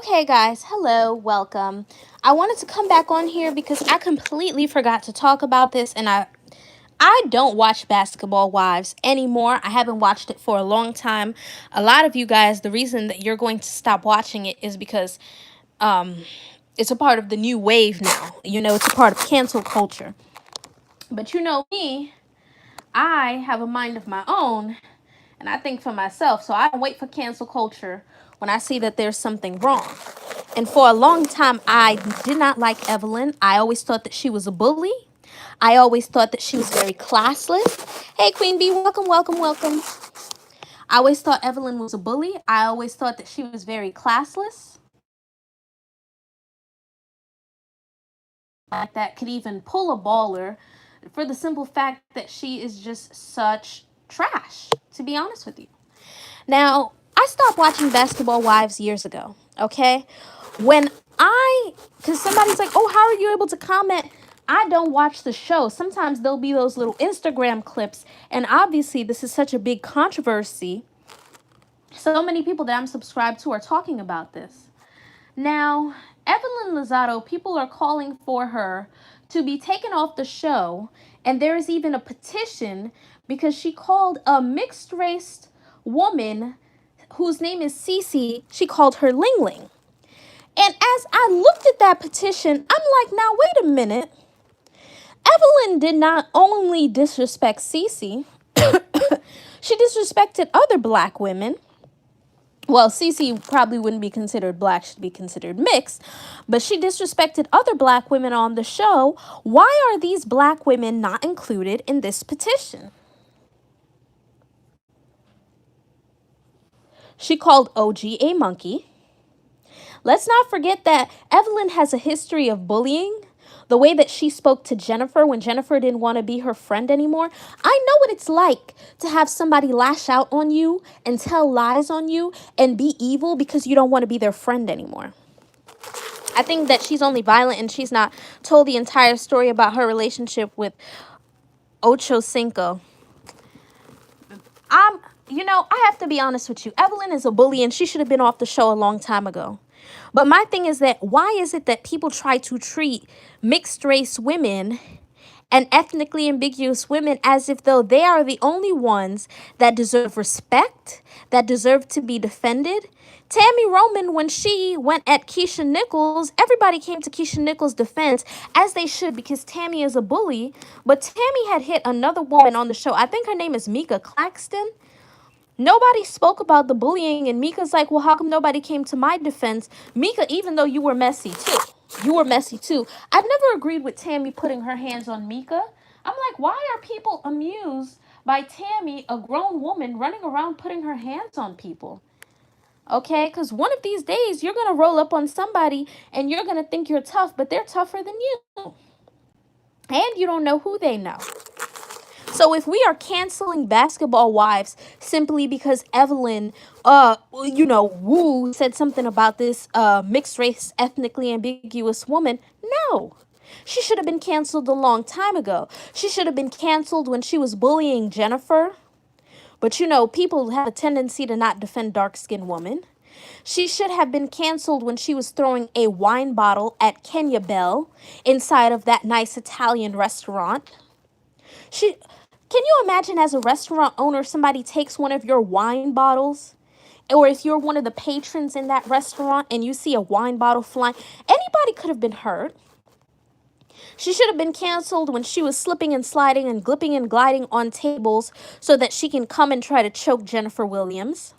Okay, guys, hello, welcome. I wanted to come back on here because I completely forgot to talk about this, and I don't watch Basketball Wives anymore. I haven't watched it for a long time. A lot of you guys, the reason that you're going to stop watching it is because um it's a part of the new wave now. It's a part of cancel culture. But you know me, I have a mind of my own, and I think for myself. So I don't wait for cancel culture when I see that there's something wrong. And for a long time, I did not like Eve1yn. I always thought that she was a bully. I always thought that she was very classless. Hey, Queen Bee, welcome, welcome, welcome. I always thought Eve1yn was a bully. I always thought that she was very classless. Like that could even pull a baller for the simple fact that she is just such trash, to be honest with you. Now, I stopped watching Basketball Wives years ago, okay? Because somebody's like, oh, how are you able to comment? I don't watch the show. Sometimes there'll be those little Instagram clips, and obviously this is such a big controversy. So many people that I'm subscribed to are talking about this. Now, L0zad0, people are calling for her to be taken off the show, and there is even a petition because she called a mixed-race woman whose name is Cece, she called her Ling Ling. And as I looked at that petition, I'm like, now wait a minute. Eve1yn did not only disrespect Cece, she disrespected other black women. Well, Cece probably wouldn't be considered black, she'd be considered mixed, but she disrespected other black women on the show. Why are these black women not included in this petition? She called OG a monkey. Let's not forget that Eve1yn has a history of bullying. The way that she spoke to Jennifer when Jennifer didn't want to be her friend anymore. I know what it's like to have somebody lash out on you and tell lies on you and be evil because you don't want to be their friend anymore. I think that she's only violent and she's not told the entire story about her relationship with L0zad0. I have to be honest with you. Eve1yn is a bully and she should have been off the show a long time ago. But my thing is that why is it that people try to treat mixed race women and ethnically ambiguous women as if though they are the only ones that deserve respect, that deserve to be defended? Tammy Roman, when she went at Keisha Nichols, everybody came to Keisha Nichols' defense, as they should, because Tammy is a bully. But Tammy had hit another woman on the show. I think her name is Mika Claxton. Nobody spoke about the bullying, and Mika's like, well, how come nobody came to my defense? Mika, even though you were messy too. You were messy too. I've never agreed with Tammy putting her hands on Mika. I'm like, why are people amused by Tammy, a grown woman, running around putting her hands on people? Okay, because one of these days, you're going to roll up on somebody and you're going to think you're tough, but they're tougher than you. And you don't know who they know. So if we are canceling Basketball Wives simply because Eve1yn, said something about this mixed race, ethnically ambiguous woman, no. She should have been canceled a long time ago. She should have been canceled when she was bullying Jennifer. But people have a tendency to not defend dark-skinned women. She should have been canceled when she was throwing a wine bottle at Kenya Bell inside of that nice Italian restaurant. Can you imagine as a restaurant owner, somebody takes one of your wine bottles? Or if you're one of the patrons in that restaurant and you see a wine bottle flying, anybody could have been hurt. She should have been canceled when she was slipping and sliding and glipping and gliding on tables so that she can come and try to choke Jennifer Williams.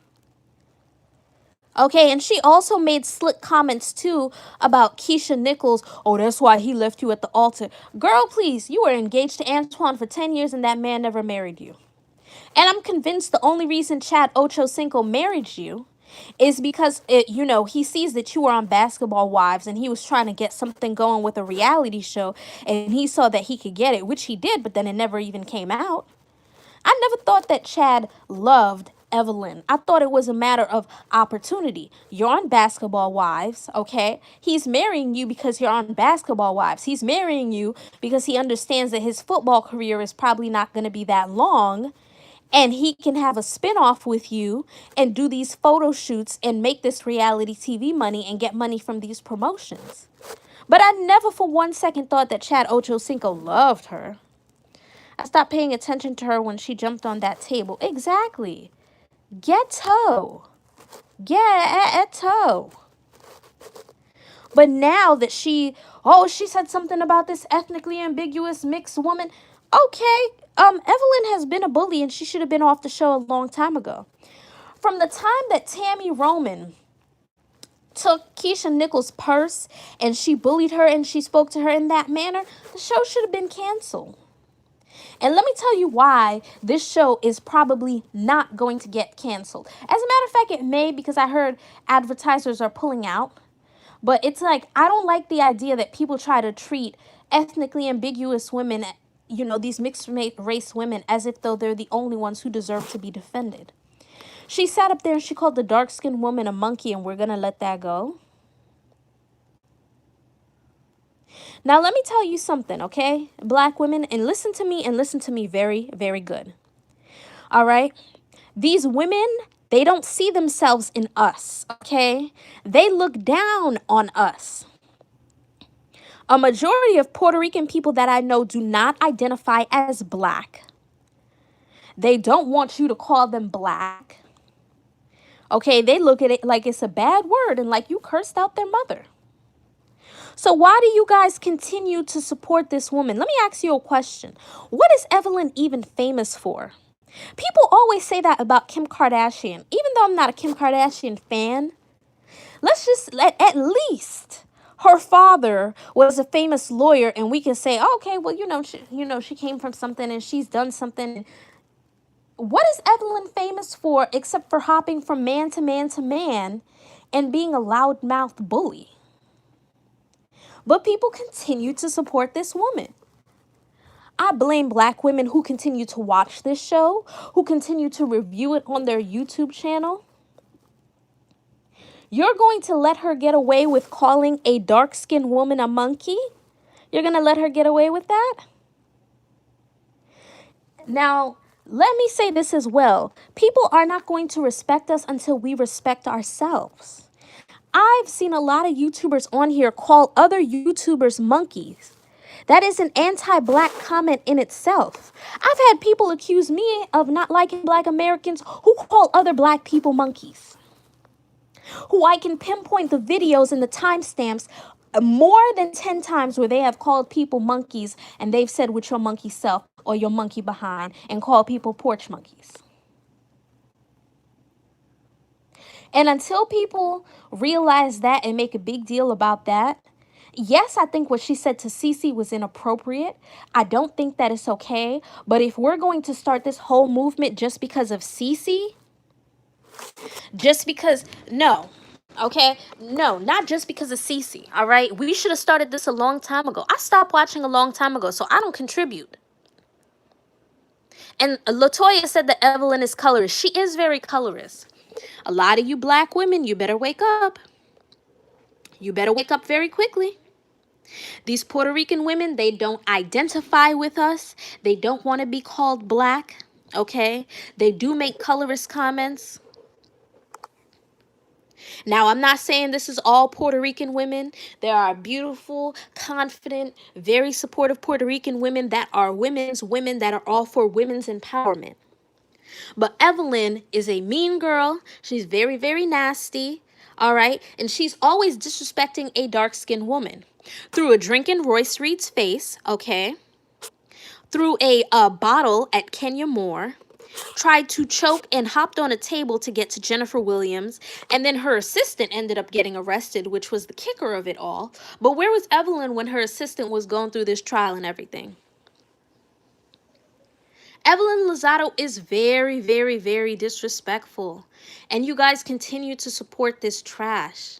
Okay, and she also made slick comments, too, about Keisha Nichols. Oh, that's why he left you at the altar. Girl, please, you were engaged to Antoine for 10 years and that man never married you. And I'm convinced the only reason Chad Ochocinco married you is because, he sees that you were on Basketball Wives and he was trying to get something going with a reality show. And he saw that he could get it, which he did, but then it never even came out. I never thought that Chad loved Eve1yn. I thought it was a matter of opportunity. You're on Basketball Wives, okay? He's marrying you because you're on Basketball Wives. He's marrying you because he understands that his football career is probably not going to be that long. and he can have a spinoff with you and do these photo shoots and make this reality TV money and get money from these promotions. But I never for 1 second thought that Chad Ochocinco loved her. I stopped paying attention to her when she jumped on that table. Exactly. Ghetto. Ghetto. But now that she said something about this ethnically ambiguous mixed woman. Okay, Evelyn has been a bully and she should have been off the show a long time ago. From the time that Tammy Roman took Keisha Nichols' purse and she bullied her and she spoke to her in that manner, the show should have been canceled. And let me tell you why this show is probably not going to get canceled. As a matter of fact, it may, because I heard advertisers are pulling out. But it's like, I don't like the idea that people try to treat ethnically ambiguous women, you know, these mixed race women, as if though they're the only ones who deserve to be defended. She sat up there and she called the dark-skinned woman a monkey, and we're going to let that go. Now, let me tell you something, okay? Black women, and listen to me very, very good. All right? These women, they don't see themselves in us, okay? They look down on us. A majority of Puerto Rican people that I know do not identify as black. They don't want you to call them black. Okay, they look at it like it's a bad word and like you cursed out their mother. So why do you guys continue to support this woman? Let me ask you a question. What is Eve1yn even famous for? People always say that about Kim Kardashian. Even though I'm not a Kim Kardashian fan, let's just at least her father was a famous lawyer, and we can say, oh, okay, well, she came from something and she's done something. What is Eve1yn famous for except for hopping from man to man to man and being a loudmouth bully? But people continue to support this woman. I blame black women who continue to watch this show, who continue to review it on their YouTube channel. You're going to let her get away with calling a dark-skinned woman a monkey? You're going to let her get away with that? Now, let me say this as well. People are not going to respect us until we respect ourselves. I've seen a lot of YouTubers on here call other YouTubers monkeys. That is an anti-black comment in itself. I've had people accuse me of not liking black Americans who call other black people monkeys, who I can pinpoint the videos and the timestamps more than 10 times where they have called people monkeys and they've said with your monkey self or your monkey behind and call people porch monkeys. And until people realize that and make a big deal about that, yes, I think what she said to Cece was inappropriate. I don't think that it's okay. But if we're going to start this whole movement just because of Cece, just because, no, okay? No, not just because of Cece, all right? We should have started this a long time ago. I stopped watching a long time ago, so I don't contribute. And Latoya said that Eve1yn is colorist. She is very colorist. A lot of you black women, you better wake up. You better wake up very quickly. These Puerto Rican women, they don't identify with us. They don't want to be called black, okay? They do make colorist comments. Now, I'm not saying this is all Puerto Rican women. There are beautiful, confident, very supportive Puerto Rican women that are women that are all for women's empowerment. But Eve1yn is a mean girl. She's very, very nasty, all right? And she's always disrespecting a dark-skinned woman. Threw a drink in Royce Reed's face, okay? Threw a bottle at Kenya Moore. Tried to choke and hopped on a table to get to Jennifer Williams. And then her assistant ended up getting arrested, which was the kicker of it all. But where was Eve1yn when her assistant was going through this trial and everything? L0zad0 is very, very, very disrespectful. And you guys continue to support this trash.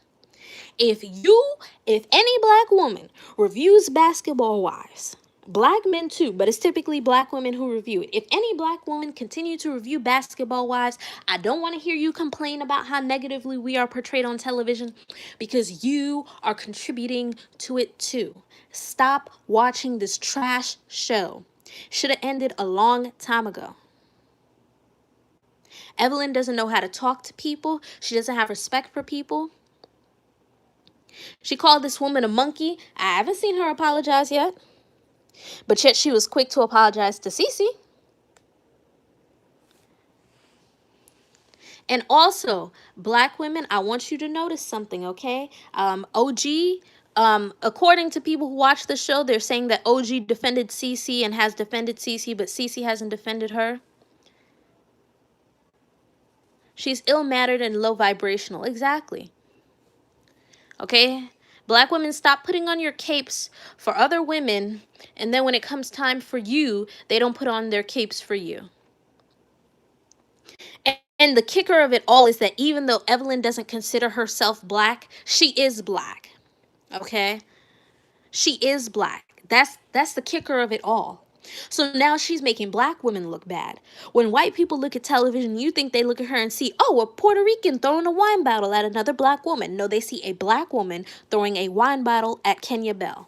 If any black woman reviews Basketball Wives, black men too, but it's typically black women who review it. If any black woman continue to review Basketball Wives, I don't want to hear you complain about how negatively we are portrayed on television, because you are contributing to it too. Stop watching this trash show. Should have ended a long time ago. Eve1yn doesn't know how to talk to people. She doesn't have respect for people. She called this woman a monkey. I haven't seen her apologize yet. But yet she was quick to apologize to Cece. And also, black women, I want you to notice something, okay? OG, according to people who watch the show, they're saying that OG defended Cece and has defended Cece, but Cece hasn't defended her. She's ill-mannered and low vibrational. Exactly. Okay? Black women, stop putting on your capes for other women, and then when it comes time for you, they don't put on their capes for you. And the kicker of it all is that even though Eve1yn doesn't consider herself black, she is black. Okay? She is black. That's the kicker of it all. So now she's making black women look bad. When white people look at television, you think they look at her and see, oh, a Puerto Rican throwing a wine bottle at another black woman. No, they see a black woman throwing a wine bottle at Kenya Bell.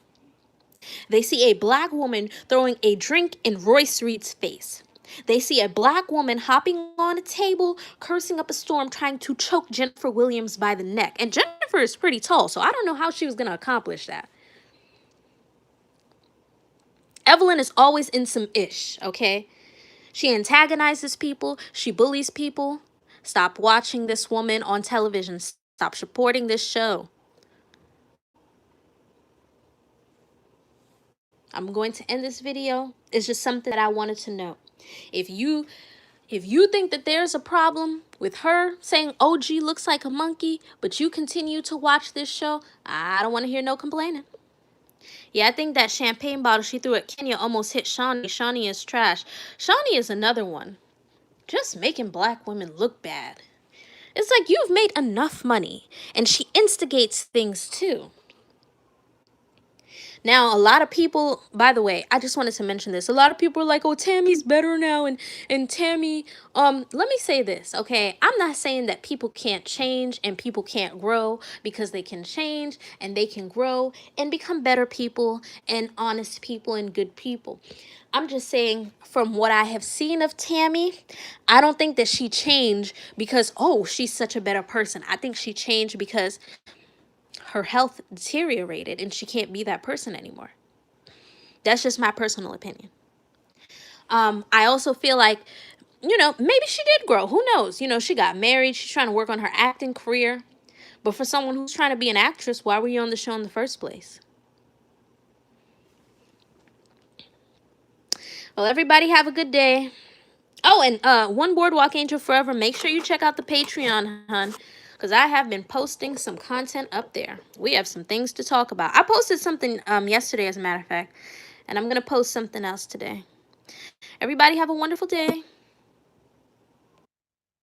They see a black woman throwing a drink in Royce Reed's face. They see a black woman hopping on a table, cursing up a storm, trying to choke Jennifer Williams by the neck. And Jennifer is pretty tall, so I don't know how she was going to accomplish that. Eve1yn is always in some ish, okay? She antagonizes people. She bullies people. Stop watching this woman on television. Stop supporting this show. I'm going to end this video. It's just something that I wanted to know. If you think that there's a problem with her saying OG looks like a monkey, but you continue to watch this show, I don't want to hear no complaining. Yeah, I think that champagne bottle she threw at Kenya almost hit Shawnee. Shawnee is trash. Shawnee is another one. Just making black women look bad. It's like you've made enough money, and she instigates things too. Now, a lot of people, by the way, I just wanted to mention this. A lot of people are like, oh, Tammy's better now. And Tammy, let me say this, okay? I'm not saying that people can't change and people can't grow, because they can change and they can grow and become better people and honest people and good people. I'm just saying, from what I have seen of Tammy, I don't think that she changed because, oh, she's such a better person. I think she changed because her health deteriorated and she can't be that person anymore. That's just my personal opinion. I also feel like, maybe she did grow. Who knows? She got married. She's trying to work on her acting career. But for someone who's trying to be an actress, why were you on the show in the first place? Well, everybody have a good day. Oh, and One Boardwalk Angel Forever, make sure you check out the Patreon, hun, because I have been posting some content up there. We have some things to talk about. I posted something yesterday, as a matter of fact, and I'm going to post something else today. Everybody have a wonderful day.